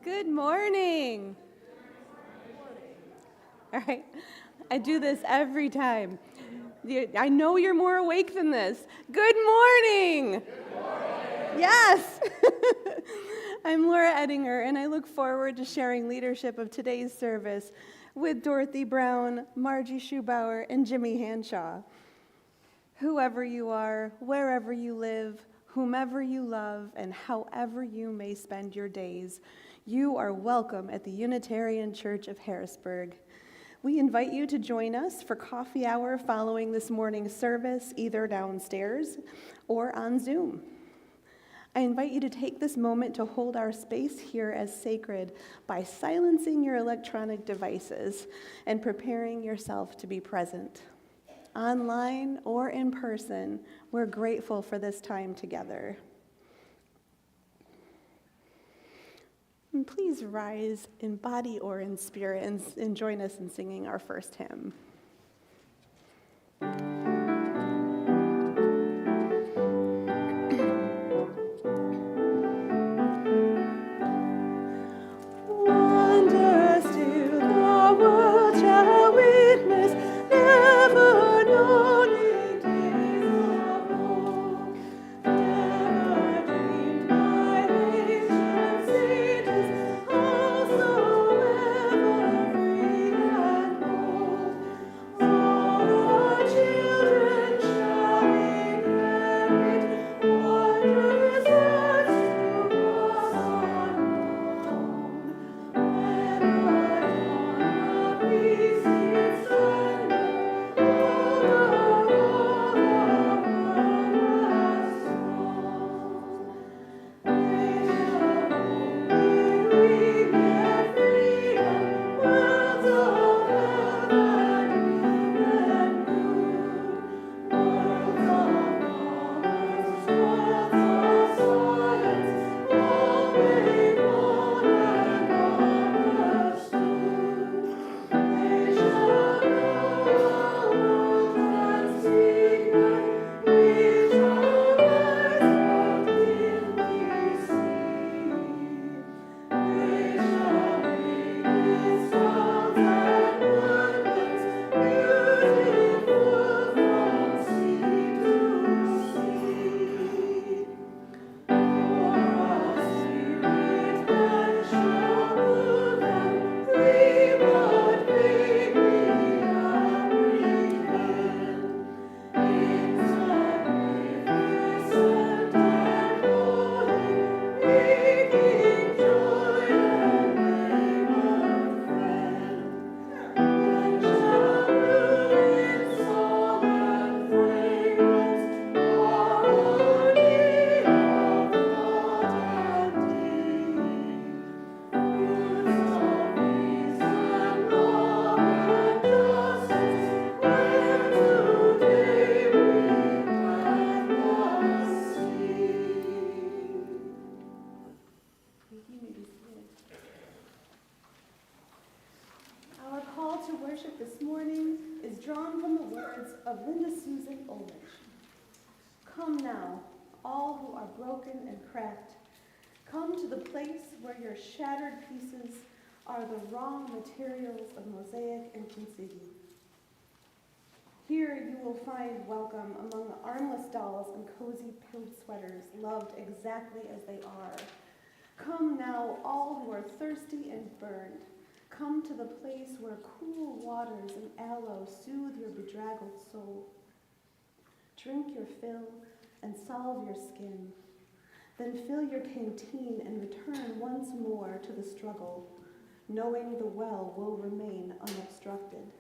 Good morning. All right, I do this every time. I know you're more awake than this. Good morning. Good morning. Yes. I'm Laura Edinger, and I look forward to sharing leadership of today's service with Dorothy Brown, Marjy Schubauer, and Jimmy Handshaw. Whoever you are, wherever you live, whomever you love, and however you may spend your days, you are welcome at the Unitarian Church of Harrisburg. We invite you to join us for coffee hour following this morning's service, either downstairs or on Zoom. I invite you to take this moment to hold our space here as sacred by silencing your electronic devices and preparing yourself to be present. Online or in person, we're grateful for this time together. And please rise in body or in spirit and join us in singing our first hymn. Wonders to the world shall witness, never known in days of old. Never dreamed by ancient sages, howsoever free and bold. All the children shall inherit wondrous acts to us unknown. When the dawn of peace its splendor over all the world has shone, they shall boldly ring freedom, worlds of heaven new and new, worlds of commerce, worlds of science, all made known and understood. They shall know our world's secret, we shall rise from dimly see. They shall witness sounds and wonders, beautiful from sea to sea. For a spirit then shall move them, free but vaguely apprehend. Magnificent and holy, making joy and neighbor friend. Then shall bloom in song and fragrance, harmony of thought and deed. Fruits of peace and love and justice, where today we plant the seed. You may be seated. Our call to worship this morning is drawn from the words of Linda Susan Ulrich. Come now, all who are broken and cracked. Come to the place where your shattered pieces are the wrong materials of mosaic and kintsugi. Here you will find welcome among the armless dolls and cozy pilled sweaters, loved exactly as they are. Come now, all who are thirsty and burned. Come to the place where cool waters and aloe soothe your bedraggled soul. Drink your fill and salve your skin. Then fill your canteen and return once more to the struggle, knowing the well will remain unobstructed.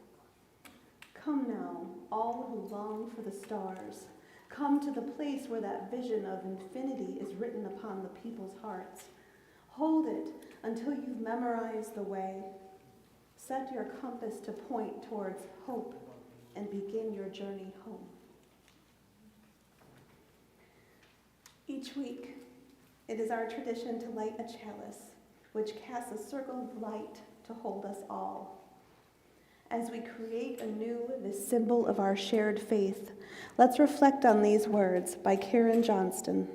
Come now, all who long for the stars. Come to the place where that vision of infinity is written upon the people's hearts. Hold it until you've memorized the way. Set your compass to point towards hope and begin your journey home. Each week, it is our tradition to light a chalice, which casts a circle of light to hold us all. As we create anew this symbol of our shared faith. Let's reflect on these words by Karen Johnston.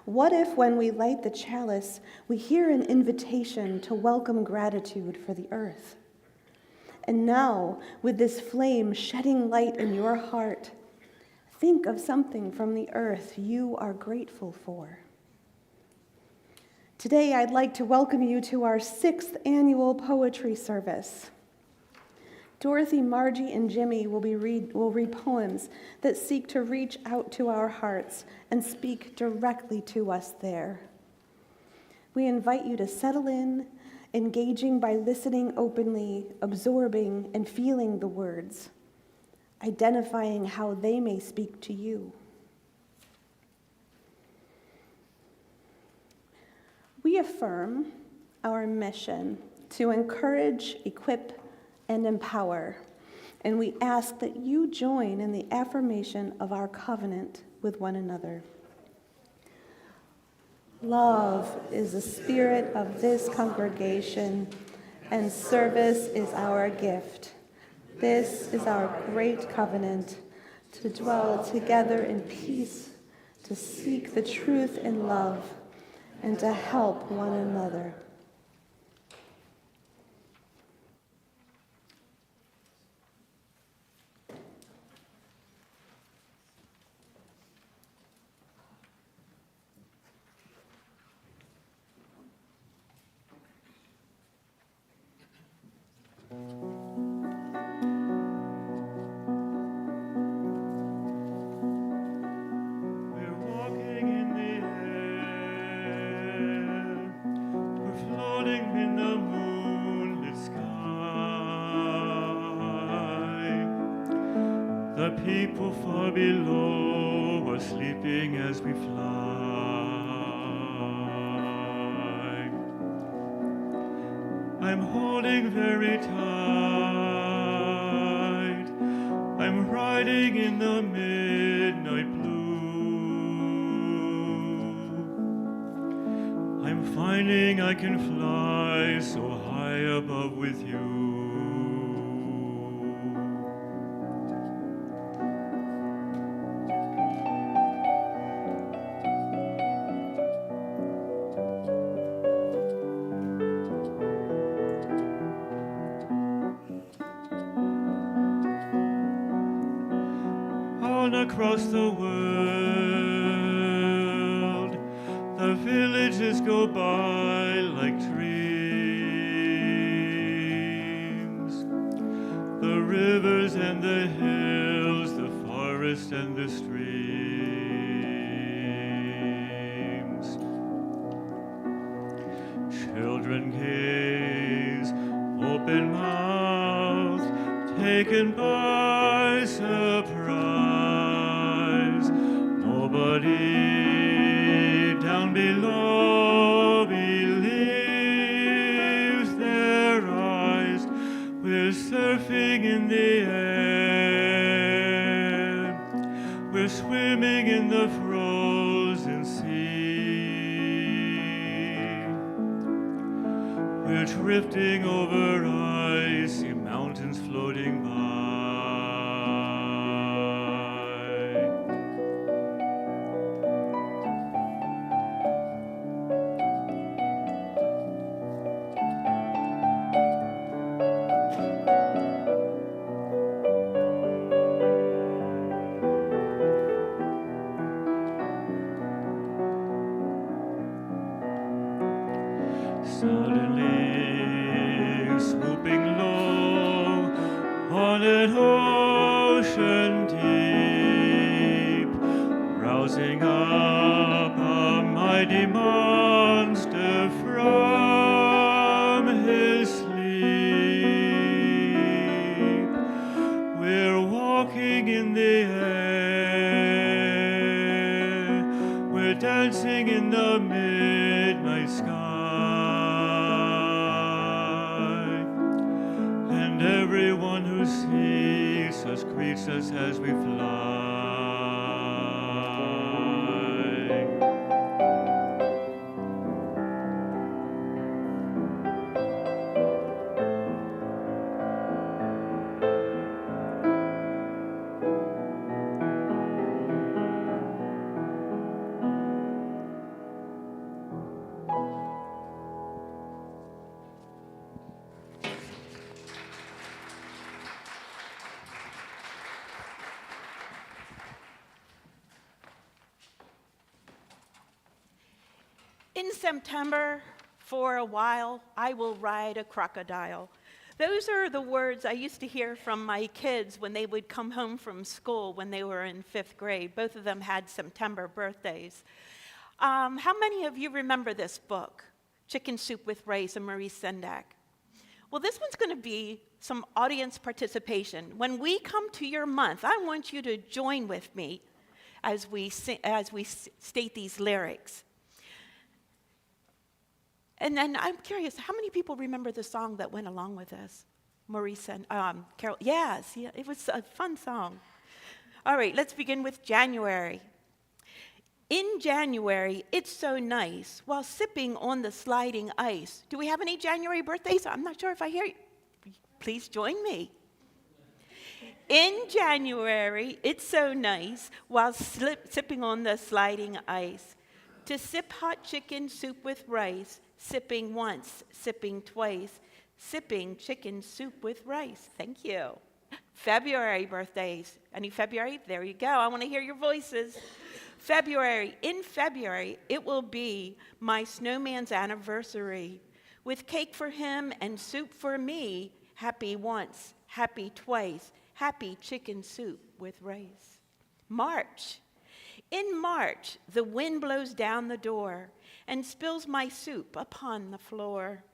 What if when we light the chalice, we hear an invitation to welcome gratitude for the earth? And now, with this flame shedding light in your heart, think of something from the earth you are grateful for. Today, I'd like to welcome you to our 6th annual poetry service. Dorothy, Marjy, and Jimmy will read poems that seek to reach out to our hearts and speak directly to us there. We invite you to settle in, engaging by listening openly, absorbing and feeling the words, identifying how they may speak to you. We affirm our mission to encourage, equip, and empower, and we ask that you join in the affirmation of our covenant with one another. Love is the spirit of this congregation, and service is our gift. This is our great covenant, to dwell together in peace, to seek the truth in love, and to help one another. People far below are sleeping as we fly. I'm holding very tight. I'm riding in the midnight blue. I'm finding I can fly so high above with you. Across the world, the villages go by like dreams. The rivers and the hills, the forest and the streams. Children gaze, open-mouthed, taken by surprise. Nobody down below believes their eyes. We're surfing in the air. We're swimming in the frozen sea. We're drifting over icy mountains floating by. Suddenly, swooping low on an ocean deep, rousing up a mighty monster from his sleep. We're walking in the air, we're dancing in the midnight sky. Everyone who sees us greets us as we fly. In September, for a while, I will ride a crocodile. Those are the words I used to hear from my kids when they would come home from school when they were in 5th grade. Both of them had September birthdays. How many of you remember this book, Chicken Soup with Rice, and Maurice Sendak? Well, this one's going to be some audience participation. When we come to your month, I want you to join with me as we state these lyrics. And then I'm curious, how many people remember the song that went along with this? Maurice and Carol. Yes, yeah, it was a fun song. All right, let's begin with January. In January, it's so nice while sipping on the sliding ice. Do we have any January birthdays? I'm not sure if I hear you. Please join me. In January, it's so nice while sipping on the sliding ice. To sip hot chicken soup with rice, sipping once, sipping twice, sipping chicken soup with rice. Thank you. February birthdays. Any February? There you go. I want to hear your voices. February. In February, it will be my snowman's anniversary. With cake for him and soup for me, happy once, happy twice, happy chicken soup with rice. March. In March, the wind blows down the door and spills my soup upon the floor.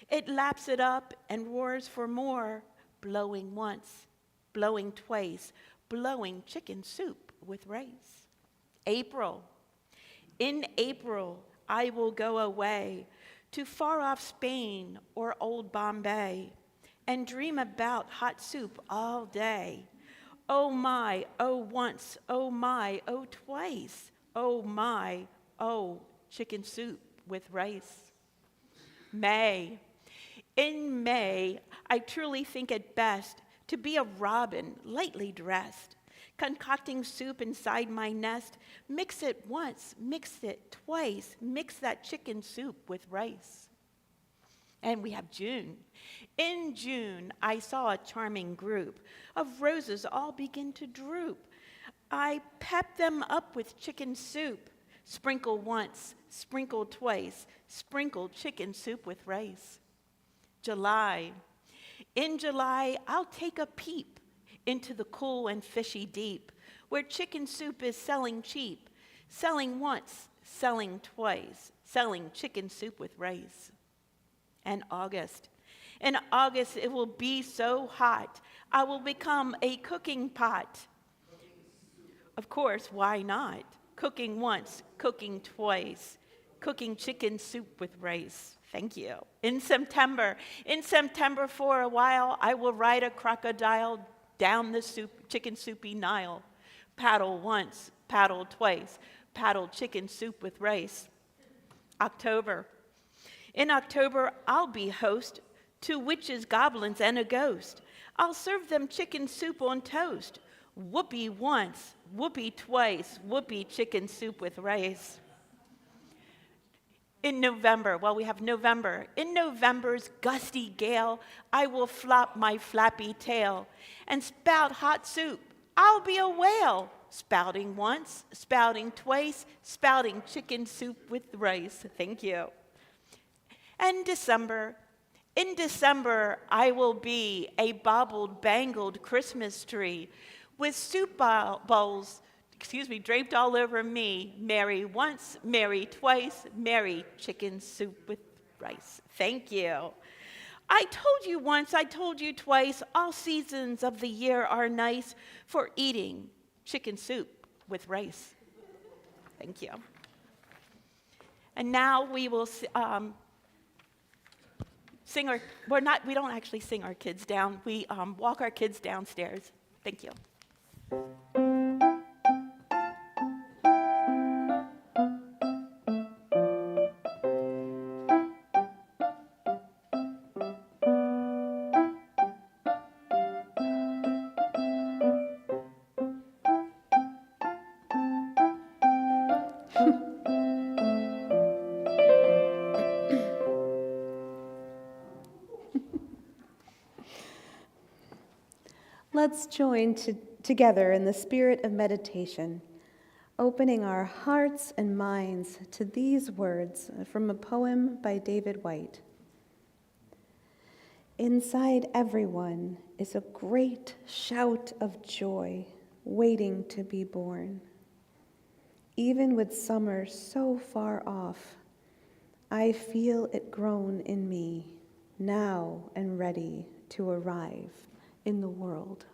It laps it up and roars for more, blowing once, blowing twice, blowing chicken soup with rice. April. In April, I will go away to far-off Spain or old Bombay and dream about hot soup all day. Oh my, oh once, oh my, oh twice, oh my, oh chicken soup with rice. May. In May, I truly think it best to be a robin lightly dressed, concocting soup inside my nest. Mix it once, mix it twice, mix that chicken soup with rice. And we have June. In June, I saw a charming group of roses all begin to droop. I pep them up with chicken soup. Sprinkle once, sprinkle twice, sprinkle chicken soup with rice. July. In July, I'll take a peep into the cool and fishy deep, where chicken soup is selling cheap, selling once, selling twice, selling chicken soup with rice. And August. In August, it will be so hot, I will become a cooking pot. Of course, why not? Cooking once, cooking twice, cooking chicken soup with rice. Thank you. In September for a while, I will ride a crocodile down the chicken soupy Nile. Paddle once, paddle twice, paddle chicken soup with rice. October. In October, I'll be host to witches, goblins, and a ghost. I'll serve them chicken soup on toast. Whoopee once, whoopee twice, whoopee chicken soup with rice. In November, we have November. In November's gusty gale, I will flop my flappy tail and spout hot soup. I'll be a whale, spouting once, spouting twice, spouting chicken soup with rice. Thank you. And December. In December, I will be a baubled, bangled Christmas tree with soup bowls, draped all over me. Merry once, merry twice, merry chicken soup with rice. Thank you. I told you once, I told you twice, all seasons of the year are nice for eating chicken soup with rice. Thank you. And now we will we don't actually sing our kids down. We walk our kids downstairs. Thank you. Let's join together in the spirit of meditation. opening our hearts and minds to these words from a poem by David White. Inside everyone is a great shout of joy waiting to be born. Even with summer so far off, I feel it grown in me, now and ready to arrive in the world.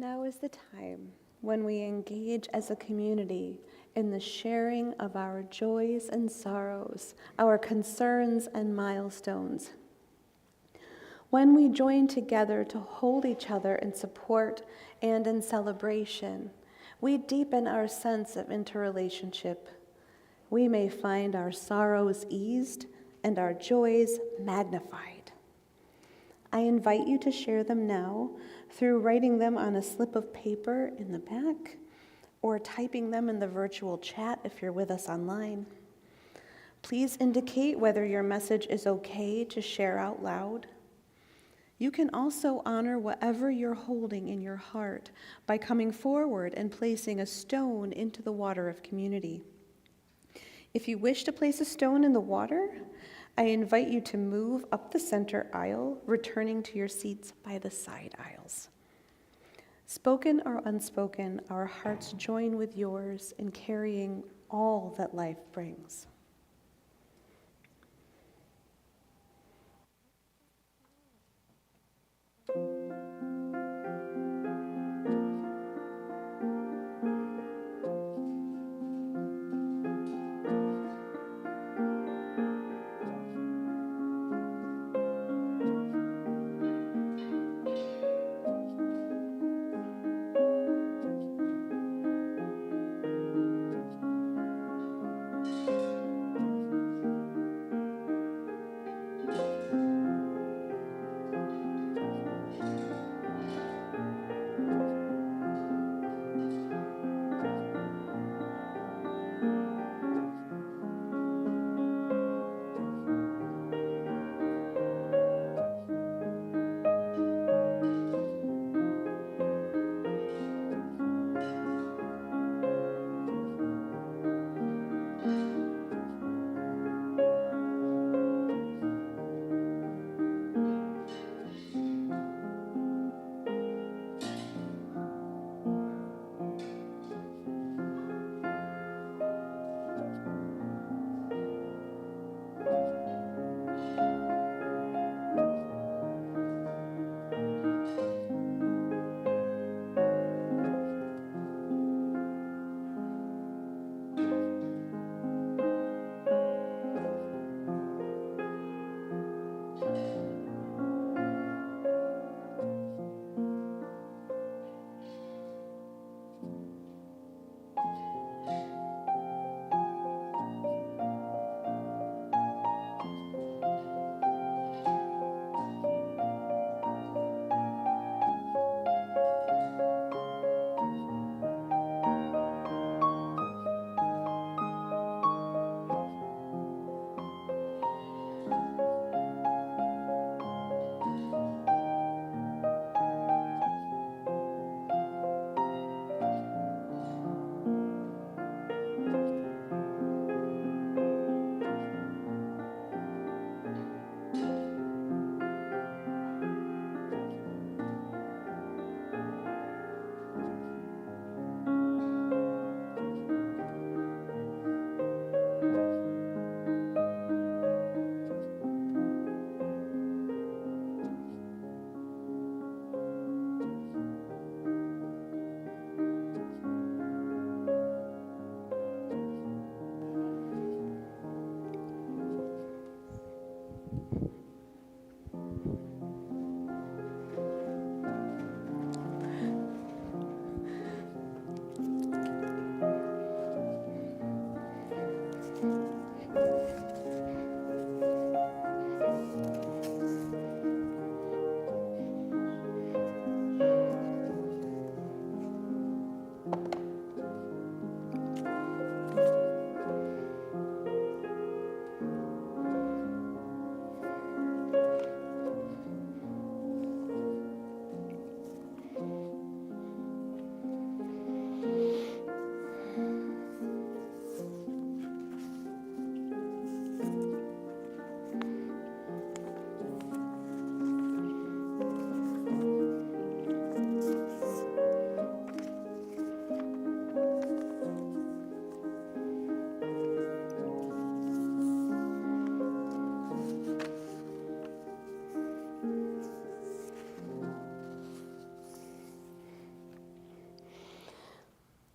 Now is the time when we engage as a community in the sharing of our joys and sorrows, our concerns and milestones. When we join together to hold each other in support and in celebration, we deepen our sense of interrelationship. We may find our sorrows eased and our joys magnified. I invite you to share them now through writing them on a slip of paper in the back or typing them in the virtual chat if you're with us online. Please indicate whether your message is okay to share out loud. You can also honor whatever you're holding in your heart by coming forward and placing a stone into the water of community. If you wish to place a stone in the water, I invite you to move up the center aisle, returning to your seats by the side aisles. Spoken or unspoken, our hearts join with yours in carrying all that life brings.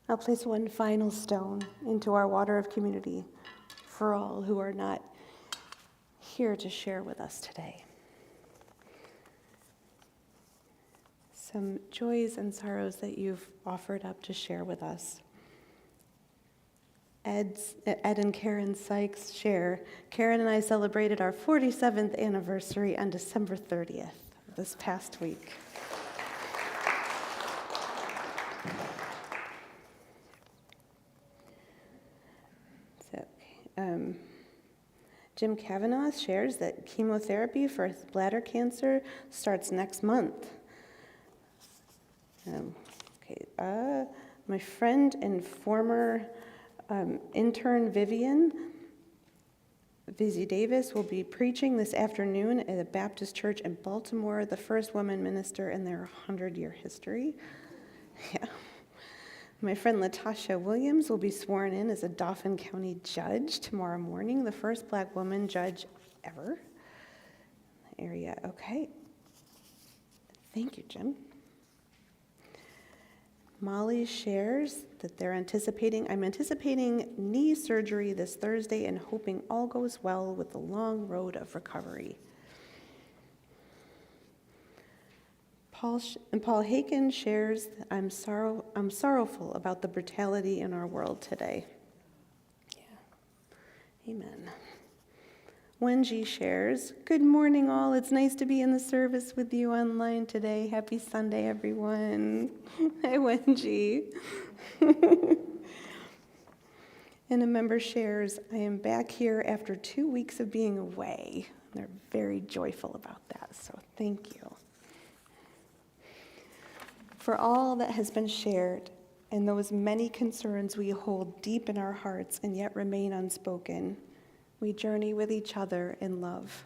I'll place one final stone into our water of community for all who are not here to share with us today. Some joys and sorrows that you've offered up to share with us. Ed and Karen Sykes share. Karen and I celebrated our 47th anniversary on December 30th, this past week. Jim Kavanaugh shares that chemotherapy for his bladder cancer starts next month. My friend and former intern Vivian Vizzy Davis will be preaching this afternoon at a Baptist church in Baltimore, the first woman minister in their 100-year history. Yeah. My friend Latasha Williams will be sworn in as a Dauphin County judge tomorrow morning, the first Black woman judge ever in the area. Okay. Thank you, Jim. Molly shares that I'm anticipating knee surgery this Thursday and hoping all goes well with the long road of recovery. Paul Haken shares that I'm sorrowful about the brutality in our world today. Yeah. Amen. Wenji shares, good morning all. It's nice to be in the service with you online today. Happy Sunday, everyone. Hi, Wenji. And a member shares, I am back here after 2 weeks of being away. They're very joyful about that, so thank you. For all that has been shared and those many concerns we hold deep in our hearts and yet remain unspoken, we journey with each other in love.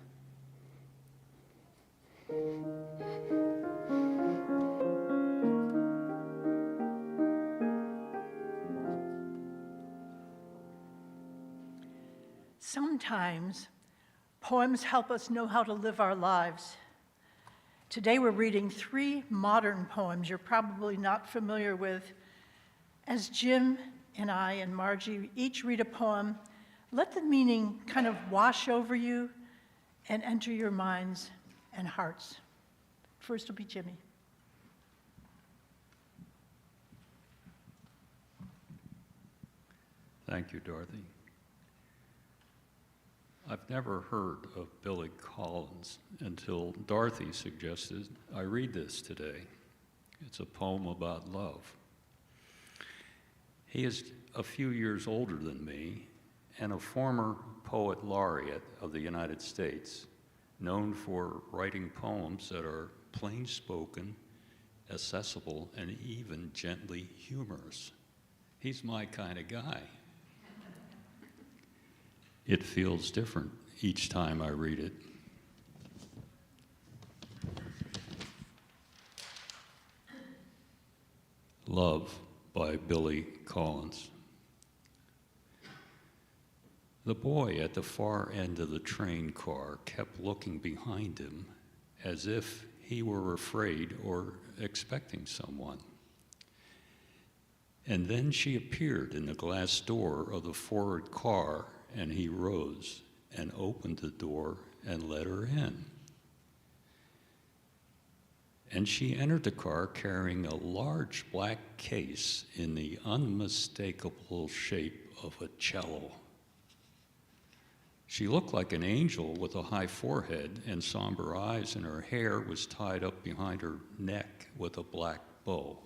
Sometimes poems help us know how to live our lives. Today we're reading 3 modern poems you're probably not familiar with. As Jim and I and Marjy each read a poem, let the meaning kind of wash over you and enter your minds and hearts. First will be Jimmy. Thank you, Dorothy. I've never heard of Billy Collins until Dorothy suggested I read this today. It's a poem about love. He is a few years older than me and a former poet laureate of the United States, known for writing poems that are plain-spoken, accessible, and even gently humorous. He's my kind of guy. It feels different each time I read it. Love by Billy Collins. The boy at the far end of the train car kept looking behind him as if he were afraid or expecting someone. And then she appeared in the glass door of the forward car, and he rose and opened the door and let her in. And she entered the car carrying a large black case in the unmistakable shape of a cello. She looked like an angel with a high forehead and somber eyes, and her hair was tied up behind her neck with a black bow.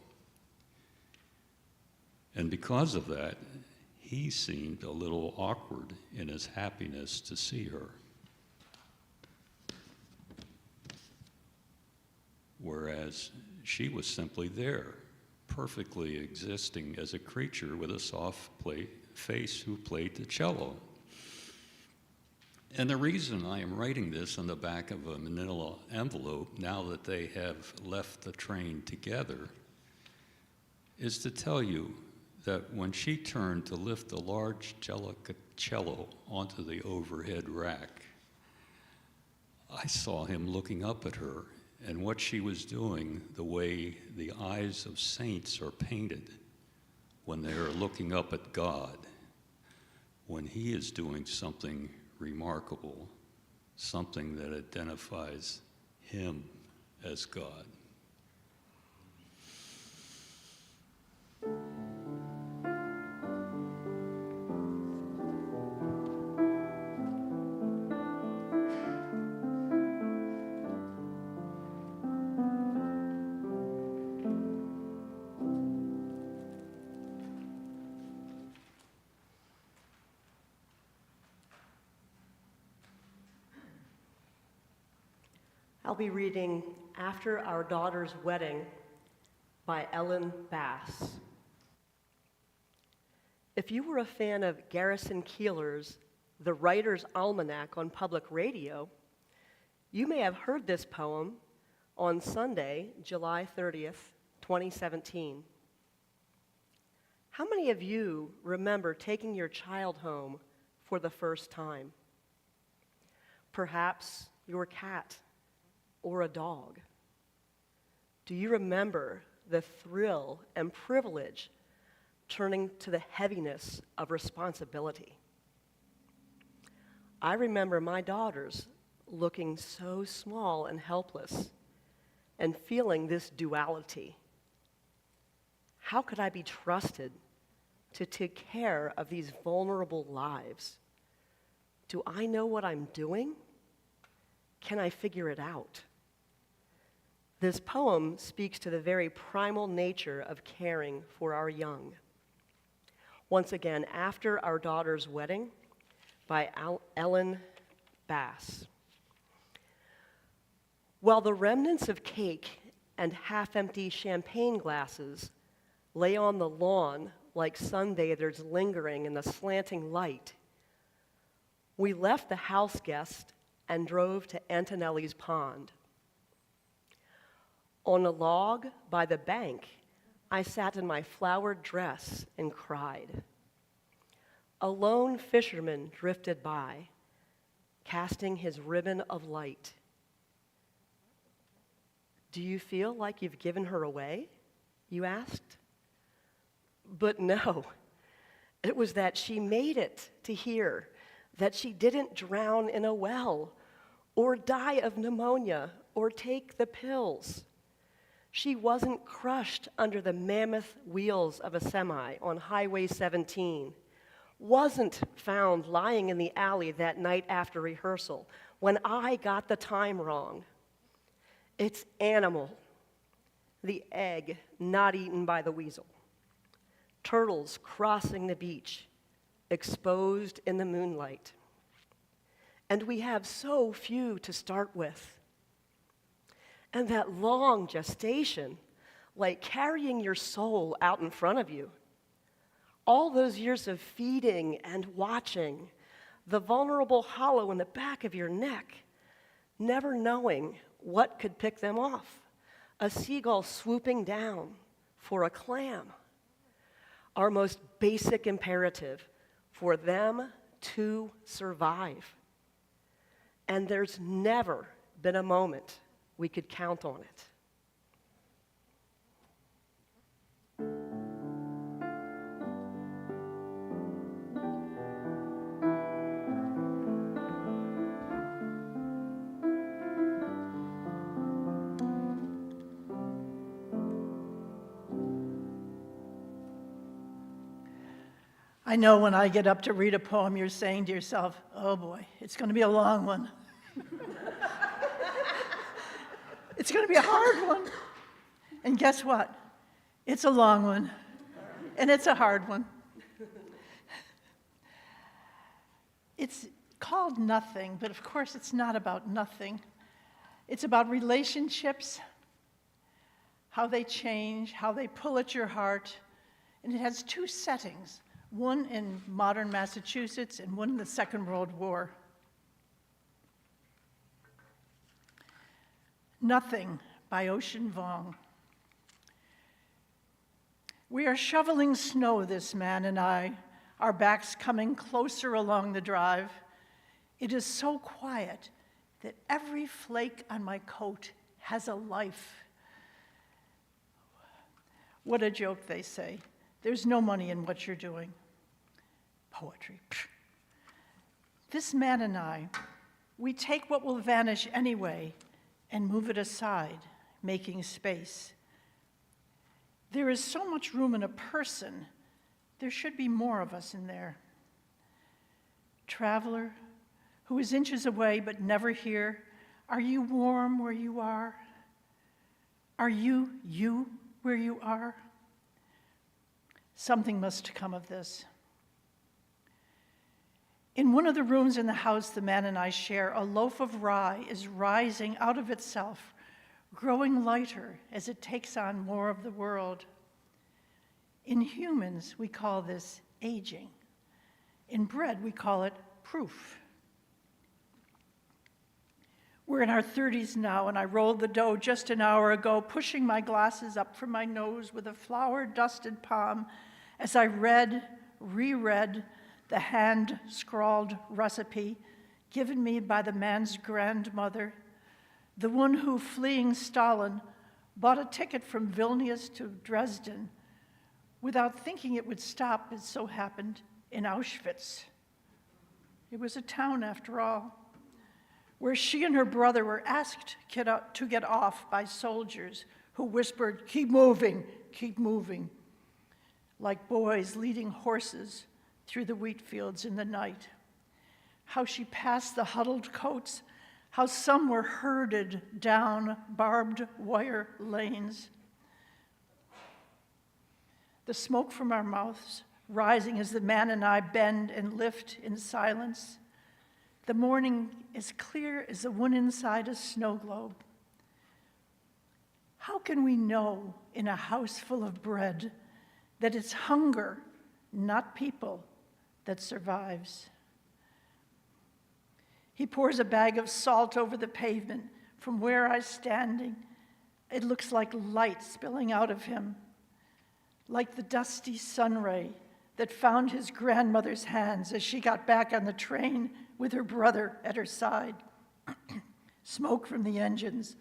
And because of that, he seemed a little awkward in his happiness to see her. Whereas she was simply there, perfectly existing as a creature with a soft face who played the cello. And the reason I am writing this on the back of a manila envelope, now that they have left the train together, is to tell you that when she turned to lift the large cello onto the overhead rack, I saw him looking up at her, and what she was doing, the way the eyes of saints are painted, when they are looking up at God, when He is doing something remarkable, something that identifies Him as God. I'll be reading After Our Daughter's Wedding by Ellen Bass. If you were a fan of Garrison Keillor's The Writer's Almanac on public radio, you may have heard this poem on Sunday, July 30th, 2017. How many of you remember taking your child home for the first time? Perhaps your cat or a dog. Do you remember the thrill and privilege turning to the heaviness of responsibility? I remember my daughters looking so small and helpless and feeling this duality. How could I be trusted to take care of these vulnerable lives? Do I know what I'm doing? Can I figure it out? This poem speaks to the very primal nature of caring for our young. Once again, After Our Daughter's Wedding by Ellen Bass. While the remnants of cake and half-empty champagne glasses lay on the lawn like sunbathers lingering in the slanting light, we left the house guest and drove to Antonelli's Pond. On a log by the bank, I sat in my flowered dress and cried. A lone fisherman drifted by, casting his ribbon of light. Do you feel like you've given her away? You asked. But no, it was that she made it to here, that she didn't drown in a well, or die of pneumonia, or take the pills. She wasn't crushed under the mammoth wheels of a semi on Highway 17, wasn't found lying in the alley that night after rehearsal when I got the time wrong. It's animal, the egg not eaten by the weasel, turtles crossing the beach, exposed in the moonlight. And we have so few to start with. And that long gestation, like carrying your soul out in front of you. All those years of feeding and watching, the vulnerable hollow in the back of your neck, never knowing what could pick them off. A seagull swooping down for a clam. Our most basic imperative for them to survive. And there's never been a moment we could count on it. I know when I get up to read a poem, you're saying to yourself, oh boy, it's going to be a long one. It's going to be a hard one. And guess what? It's a long one. And it's a hard one. It's called Nothing, but of course it's not about nothing. It's about relationships, how they change, how they pull at your heart. And it has two settings, one in modern Massachusetts and one in the Second World War. Nothing by Ocean Vuong. We are shoveling snow, this man and I, our backs coming closer along the drive. It is so quiet that every flake on my coat has a life. What a joke, they say. There's no money in what you're doing. Poetry. Psh. This man and I, we take what will vanish anyway and move it aside, making space. There is so much room in a person, there should be more of us in there. Traveler, who is inches away but never here, are you warm where you are? Are you where you are? Something must come of this. In one of the rooms in the house the man and I share, a loaf of rye is rising out of itself, growing lighter as it takes on more of the world. In humans, we call this aging. In bread, we call it proof. We're in our 30s now, and I rolled the dough just an hour ago, pushing my glasses up from my nose with a flour-dusted palm as I reread the hand-scrawled recipe given me by the man's grandmother, the one who, fleeing Stalin, bought a ticket from Vilnius to Dresden without thinking it would stop, as so happened, in Auschwitz. It was a town, after all, where she and her brother were asked to get off by soldiers who whispered, "Keep moving, keep moving," like boys leading horses through the wheat fields in the night. How she passed the huddled coats, how some were herded down barbed wire lanes. The smoke from our mouths rising as the man and I bend and lift in silence. The morning is clear as the one inside a snow globe. How can we know in a house full of bread that it's hunger, not people, that survives? He pours a bag of salt over the pavement. From where I'm standing, it looks like light spilling out of him, like the dusty sun ray that found his grandmother's hands as she got back on the train with her brother at her side. Smoke from the engines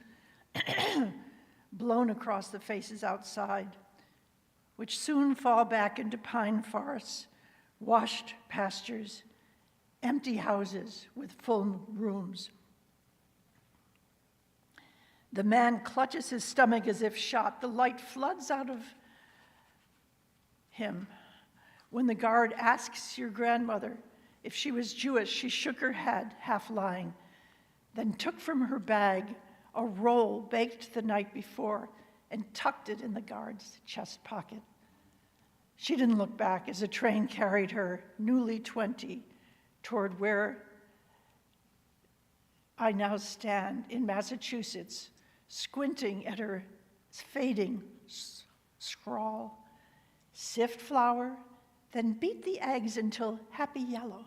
blown across the faces outside, which soon fall back into pine forests, washed pastures, empty houses with full rooms. The man clutches his stomach as if shot. The light floods out of him. When the guard asks your grandmother if she was Jewish, she shook her head, half lying, then took from her bag a roll baked the night before and tucked it in the guard's chest pocket. She didn't look back as the train carried her, newly 20, toward where I now stand in Massachusetts, squinting at her fading scrawl. Sift flour, then beat the eggs until happy yellow.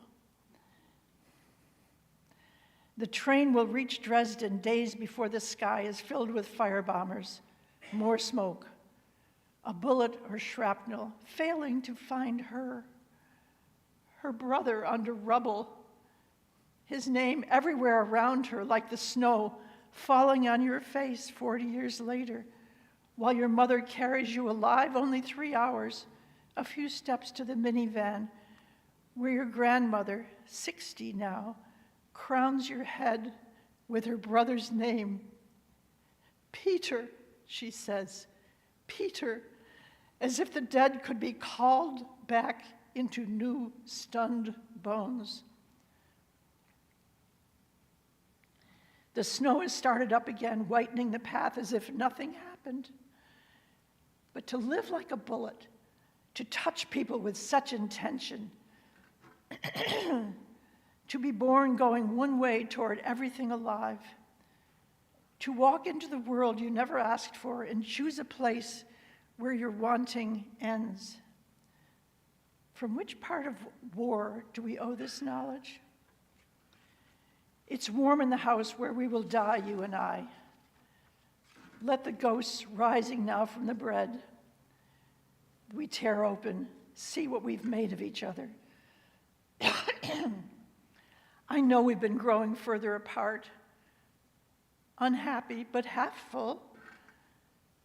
The train will reach Dresden days before the sky is filled with firebombers, more smoke, a bullet or shrapnel failing to find her brother under rubble, his name everywhere around her like the snow falling on your face 40 years later, while your mother carries you alive only 3 hours, a few steps to the minivan, where your grandmother, 60 now, crowns your head with her brother's name. Peter, she says, Peter, as if the dead could be called back into new stunned bones. The snow has started up again, whitening the path as if nothing happened. But to live like a bullet, to touch people with such intention, to be born going one way toward everything alive, to walk into the world you never asked for and choose a place where your wanting ends. From which part of war do we owe this knowledge? It's warm in the house where we will die, you and I. Let the ghosts rising now from the bread we tear open, see what we've made of each other. I know we've been growing further apart, unhappy but half full.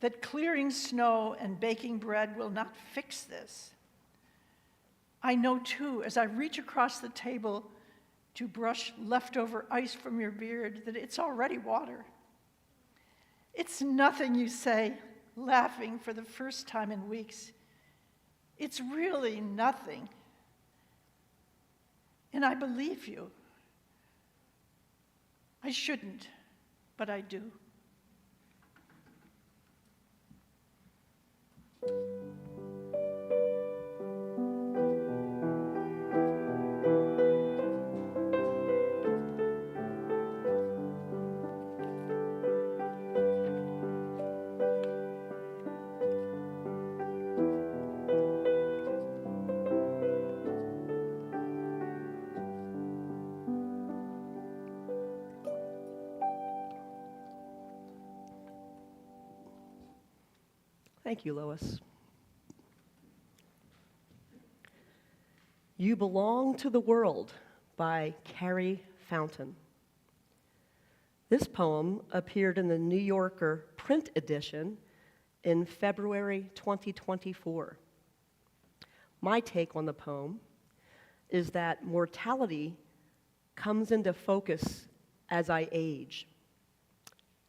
that clearing snow and baking bread will not fix this. I know too, as I reach across the table to brush leftover ice from your beard, that it's already water. It's nothing, you say, laughing for the first time in weeks. It's really nothing. And I believe you. I shouldn't, but I do. Thank you, Lois. You Belong to the World by Carrie Fountain. This poem appeared in the New Yorker print edition in February 2024. My take on the poem is that mortality comes into focus as I age.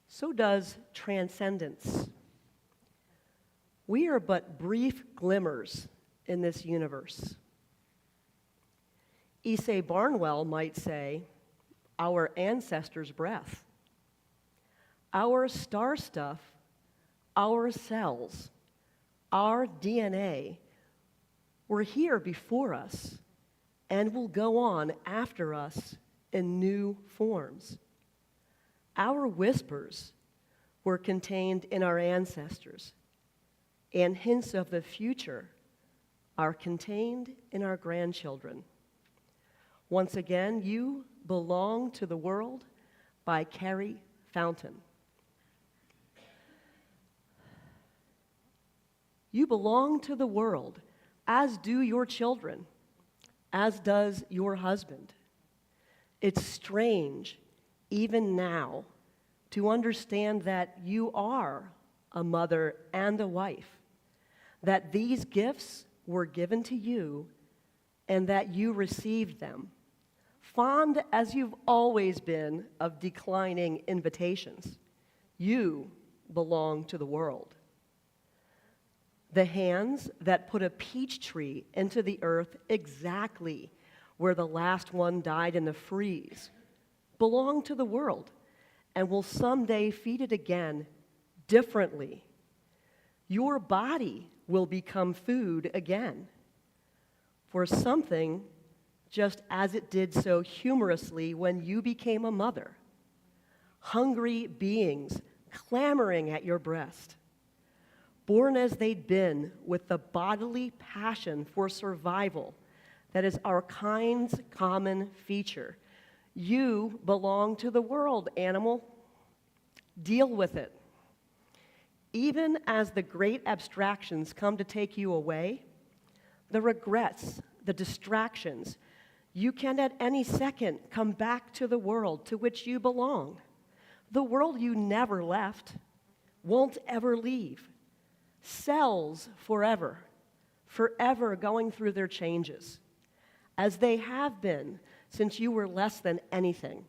So does transcendence. We are but brief glimmers in this universe. Esai Barnwell might say, our ancestors' breath, our star stuff, our cells, our DNA were here before us and will go on after us in new forms. Our whispers were contained in our ancestors, and hints of the future are contained in our grandchildren. Once again, You Belong to the World by Carrie Fountain. You belong to the world, as do your children, as does your husband. It's strange, even now, to understand that you are a mother and a wife, that these gifts were given to you and that you received them, fond as you've always been of declining invitations. You belong to the world. The hands that put a peach tree into the earth exactly where the last one died in the freeze belong to the world and will someday feed it again differently. Your body will become food again for something, just as it did so humorously when you became a mother. Hungry beings clamoring at your breast, born as they'd been with the bodily passion for survival that is our kind's common feature. You belong to the world, animal. Deal with it. Even as the great abstractions come to take you away, the regrets, the distractions, you can at any second come back to the world to which you belong. The world you never left, won't ever leave. Cells forever, forever going through their changes, as they have been since you were less than anything.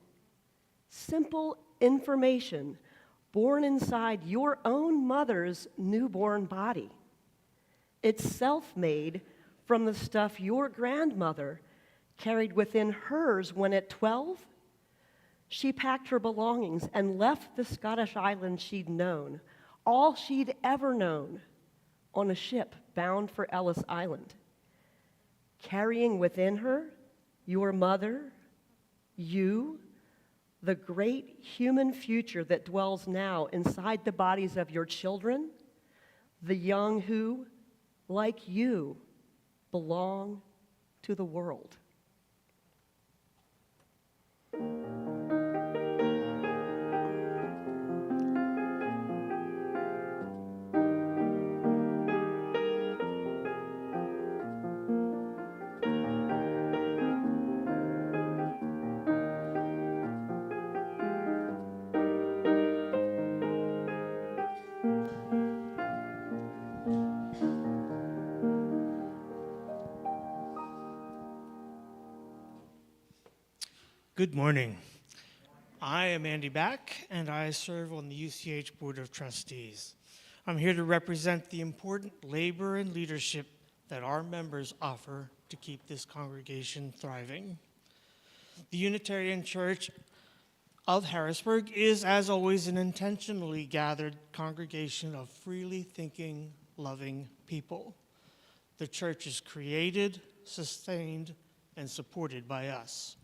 Simple information born inside your own mother's newborn body. It's self-made from the stuff your grandmother carried within hers when at 12, she packed her belongings and left the Scottish island she'd known, all she'd ever known, on a ship bound for Ellis Island, carrying within her your mother, you, the great human future that dwells now inside the bodies of your children, the young who, like you, belong to the world. Good morning. I am Andy Back, and I serve on the UCH Board of Trustees. I'm here to represent the important labor and leadership that our members offer to keep this congregation thriving. The Unitarian Church of Harrisburg is, as always, an intentionally gathered congregation of freely thinking, loving people. The church is created, sustained, and supported by us.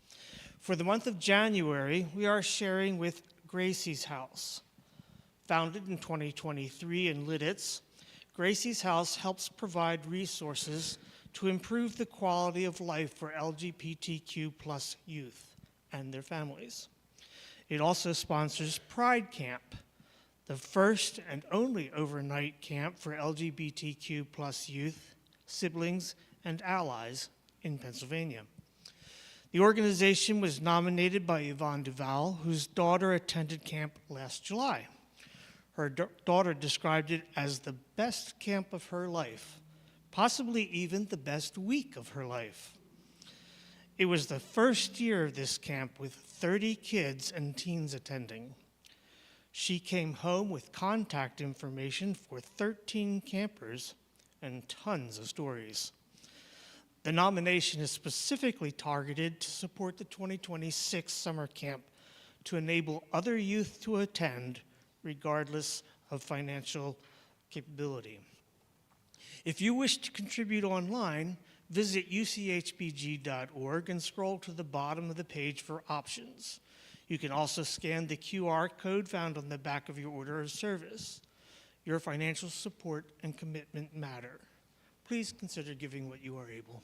For the month of January, we are sharing with Gracie's House. Founded in 2023 in Lidditz, Gracie's House helps provide resources to improve the quality of life for LGBTQ+ youth and their families. It also sponsors Pride Camp, the first and only overnight camp for LGBTQ+ youth, siblings, and allies in Pennsylvania. The organization was nominated by Yvonne Duval, whose daughter attended camp last July. Her daughter described it as the best camp of her life, possibly even the best week of her life. It was the first year of this camp with 30 kids and teens attending. She came home with contact information for 13 campers and tons of stories. The nomination is specifically targeted to support the 2026 summer camp to enable other youth to attend regardless of financial capability. If you wish to contribute online, visit uchbg.org and scroll to the bottom of the page for options. You can also scan the QR code found on the back of your order of service. Your financial support and commitment matter. Please consider giving what you are able.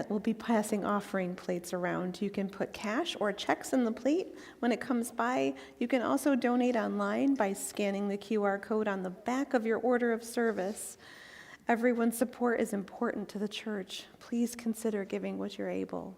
We'll be passing offering plates around. You can put cash or checks in the plate when it comes by. You can also donate online by scanning the QR code on the back of your order of service. Everyone's support is important to the church. Please consider giving what you're able.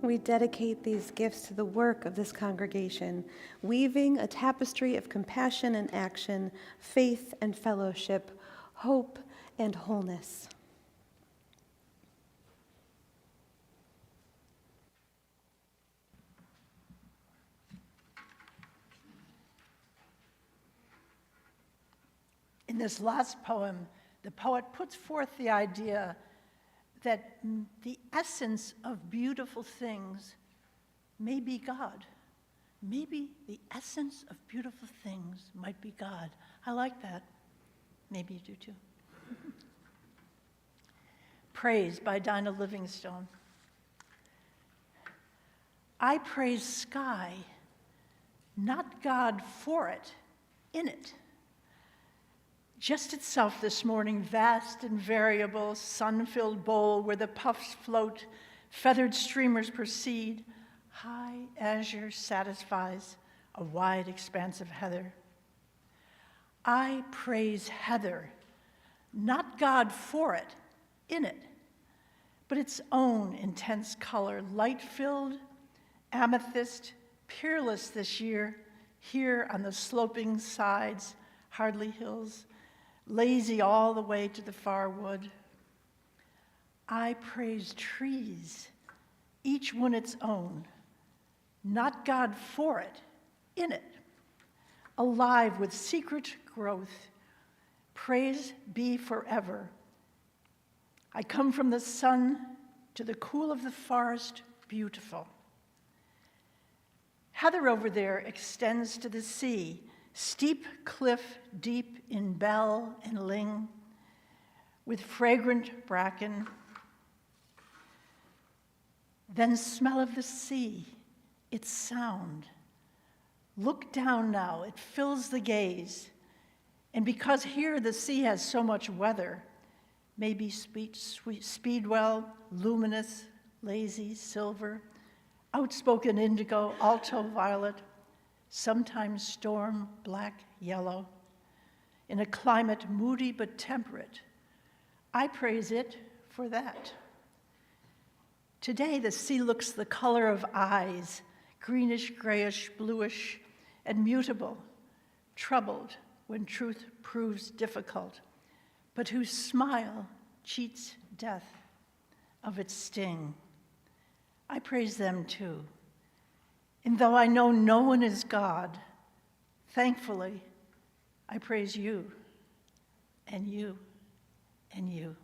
We dedicate these gifts to the work of this congregation, weaving a tapestry of compassion and action, faith and fellowship, hope and wholeness. In this last poem, the poet puts forth the idea that the essence of beautiful things may be God. Maybe the essence of beautiful things might be God. I like that. Maybe you do too. Praise by Dinah Livingstone. I praise sky, not God for it, in it. Just itself this morning, vast and variable, sun-filled bowl where the puffs float, feathered streamers proceed, high azure satisfies a wide expanse of heather. I praise heather, not God for it, in it, but its own intense color, light-filled, amethyst, peerless this year, here on the sloping sides, Hardly Hills, lazy all the way to the far wood. I praise trees, each one its own, not God for it, in it, alive with secret growth. Praise be forever. I come from the sun to the cool of the forest, beautiful. Heather over there extends to the sea, steep cliff deep in bell and ling, with fragrant bracken. Then smell of the sea, its sound. Look down now, it fills the gaze. And because here the sea has so much weather, maybe speedwell, luminous, lazy, silver, outspoken indigo, alto violet, sometimes storm, black, yellow. In a climate moody but temperate, I praise it for that. Today the sea looks the color of eyes, greenish, grayish, bluish, and mutable, troubled when truth proves difficult, but whose smile cheats death of its sting. I praise them too. And though I know no one is God, thankfully, I praise you, and you, and you.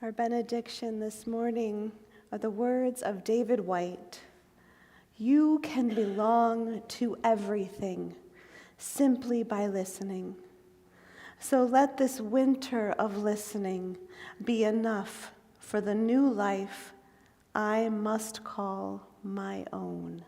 Our benediction this morning are the words of David White. You can belong to everything simply by listening. So let this winter of listening be enough for the new life I must call my own.